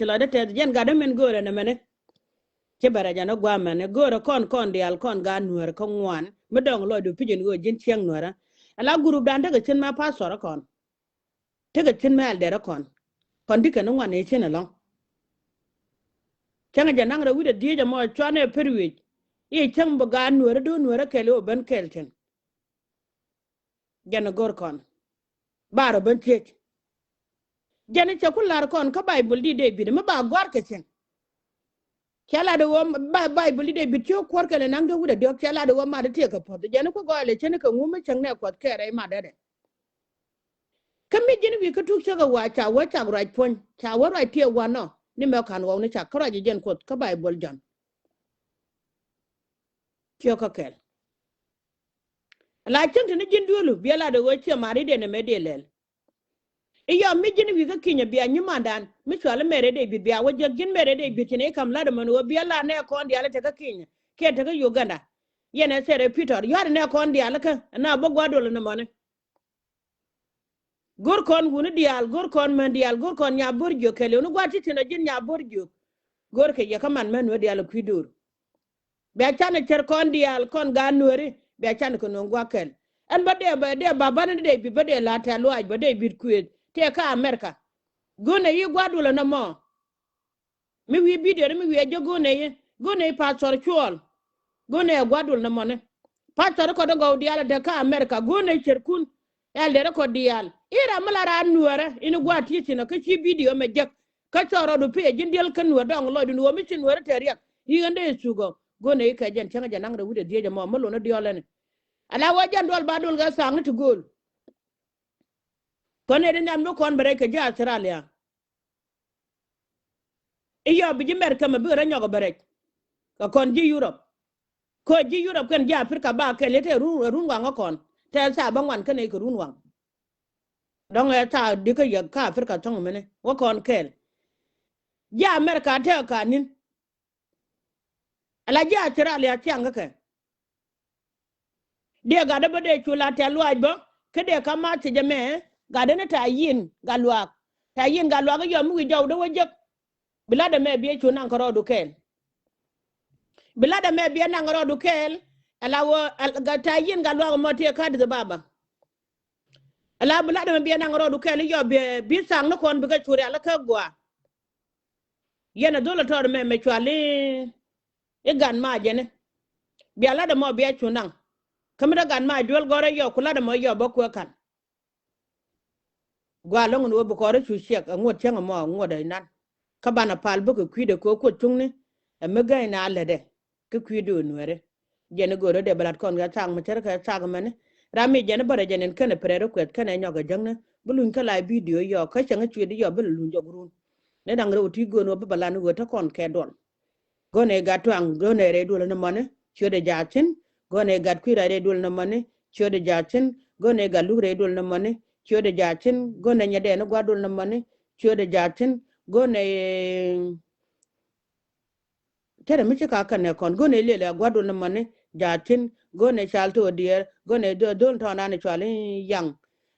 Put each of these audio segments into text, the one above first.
ti lo de te jen ga de men gore na mene che bara jana gwa mene gore kon dial kon ga nuer ko ngwan me dong lo du pijin go jin chiang nuera ala guru dan daga chen ma pa soro kon te ga chen ma al dere kon dika no ngwan e chen along changa jana ra wude die mo chwane perwi e chang bo ga nuer do nuer ke lo ben kelten jana gor kon baro ben tek jana che kular kon ka bible di de bi me ba gor ke chen kala de wo bible de bi cho kwor kele nang de wude dok kala de wo ma de te ka pod jana ko gole chen ka ngume chang ne kwat kere ma de kami jini wi ka tuk chaga wa cha raj pon cha wa raj tie wa no ni me kan wa ni cha kra ji jen kot ka bible jan kyo ka kel la chen ni jin dulu bi la de wo che mari de ne me de lel iyo mi jini wi ka kinya bi anyi mandan mi chwale mere de bi bi awo je gin mere de bi tine kam la de man wo bi la ne ko ndi ala te ka kinya ke te ka uganda yene sere peter yar ne ko ndi ala ka na bo gwa dolo ne mane gor kon woni dial gor kon men dial gor kon nya borjo kele no gwati tina jin nya borjo gor ke ya kaman men wodi ala kwidur be chane cher kon dial kon ga nori be chane ko no gwakel en ba de baba ne de bi bade la ta lo aj bade bit kwet te ka america gone yi gwadula na mo mi wi video mi wi je gone pastor chol gone gwadul na mo ne pastor ko do go dial de ka america gone cher kun el de ko dial ira mala ra nuara ina gwati tina ka ci video me jek ka choro do pe jindel kan nuwa dong lo du mi cin nuara teriak yigande sugo gone ka jen tanga janang da wude dieje mo malo na diolene ala wajan dol badul ga sang to gol kone de nyam no kon bare ka ja Australia iyo bi mer ka ma bi ra nyogo bare ka kon ji Europe ko ji Europe kan ja Afrika ba ke lete run wanga kon te sa bangwan kan e ko run wang dong ta dika ya ka Afrika tong mene wo kon kel ja America te ka nin ala ja Australia tianga ke de ga da bade chula te luaj bo ke de ka ma ti jame ga de ta yin ga luak yo mu jaw do wajek bila da me bi chu nan ko do kel bila da me bi nan ro do kel ala wo ga ta yin ga luak mo te ka de baba ala bila da me bi nan ro do kel yo bi sang no kon bi ga churi ala ka gwa yena dole to me chwali e gan ma jene bi ala da mo bi chu nan kamera gan ma dol gore yo kula da mo yo bo ko kan gwa long no bo ko re chu shek ngot chenga mo ngoda nan ka bana pal bo ko kwide ko tungne e me ga na ale de ko kwido nuere jene gore de balat kon ga tang ma tere ka tag mane rami jene bare jene kene prero kwet kene nyoga jangne bulun ka la video yo ka chenga chwide yo bulun jogrun ne dang ro ti go no bo balanu go ta kon ke dol gone ga twang gone re dol na mane chwede jachin gone gat kwira re dul na mane chode jachin gone ga lure dul na mane chode jachin gone nyade no gwadul na mane chode jachin gone tere mi ka kan ne kon gone lele gwadul na mane jachin gone chalto dier gone dol to na ne chale yang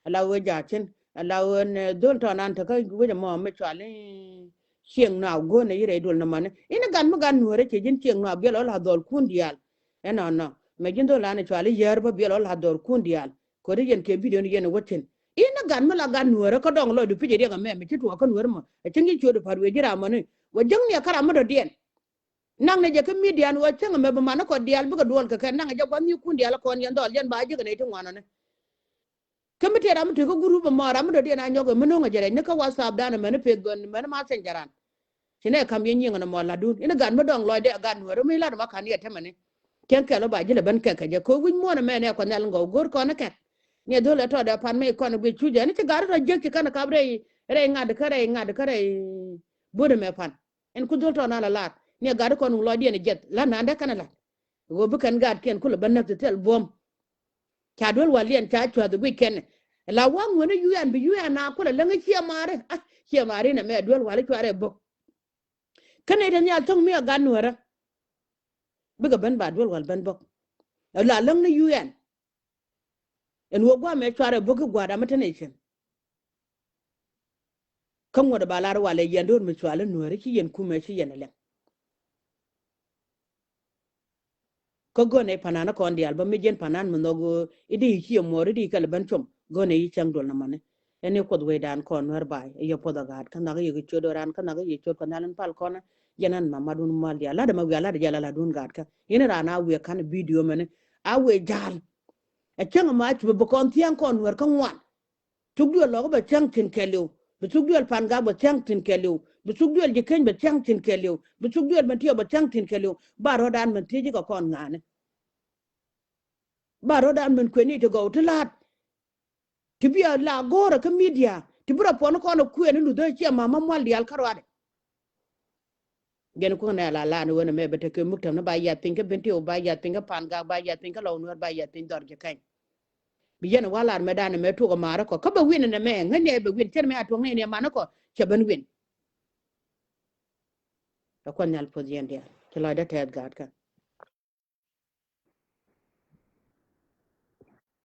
alawe jachin alawe dol to na ta ka gwe mo me chale chieng na gone yire dul na mane ina gan mo gan nuore ke jin chieng na belo la dol kun dial eno no me jindo la ne chwali yerba bielo la dor kundial ko de yen ke video ni yen woten ina gan mala gan nuore ko dong lo du pije de me me chitu ko nuore mo e tingi chodo parwe jira mo ne wo jeng ne kara mo do den nang ne je ke midian wo chenga me ba man ko dial bu ko don ka nang je ko mi kundial ko yen dol yen ba je ne to wana ne kemite ram to ko guru ba mo ram do den anyo go meno ngere ne ka whatsapp dana me ne pe gon me ne ma senjaran sine kam yen yin na mo la dun ina gan mo dong lo de gan nuore mi la ma kan ye temane ken kelo ba jile ban keke je ko win mo na me ne ko nal ngo gor ko na ket ne dole to da pan me ko na bi chuje ni ti garu je ki kana kabre re ngad kare bude me pan en ku dol to na la lat ne garu ko lo di ne jet la na ande kana la go bu kan gad ken ku le ban na tel bom ka dol walien ta chwa the weekend la wang wona yuan bi yuan na ko la nga chia mare na me dol wali chwa re bo kana de nya tong me ga nuara biga ban ba dol wal ban bok la lang na UN en wo gwa me chware boku gwa da mata nation kan wada balar wala yandor mi swala nuere ki yen kuma ci yen le ko gone panana ko ndi alba mi jen panan mo nogo idi ki mo ri kala ban chom gone yi chang dol na mane ene ko we dan ko nor bay yo poda gad kan ga yi chodo ran kan ga yi chod kan nan pal kona yanan mamadun mal ya la da ma la da jala la dun gad ka ina rana we kan video mane a we jal a chang ma ci bu kon tian kon wer kan wan tugduel lo ba chang tin keliu bu tugduel pan ga ba chang tin keliu bu tugduel je ken ba chang tin keliu bu tugduel man tiyo ba chang tin keliu ba ro dan man tiji ko kon ngane ba ro dan man kweni to go to lat ti bi la gora ka media ti bura pon ko no kweni lu do chi mama mal yal karwade gen ko na la no wona me bete ke muktam na ba ya tin ka benti o ba ya tin ka pan ga ba ya tin ka lo no ba ya tin dor je kan bi yen wala me dan me to ko mara ko ka ba win na me ngane ba win chen me atong ne ma na ko che ban win ko nyal po yen dia ke la da ted gad ka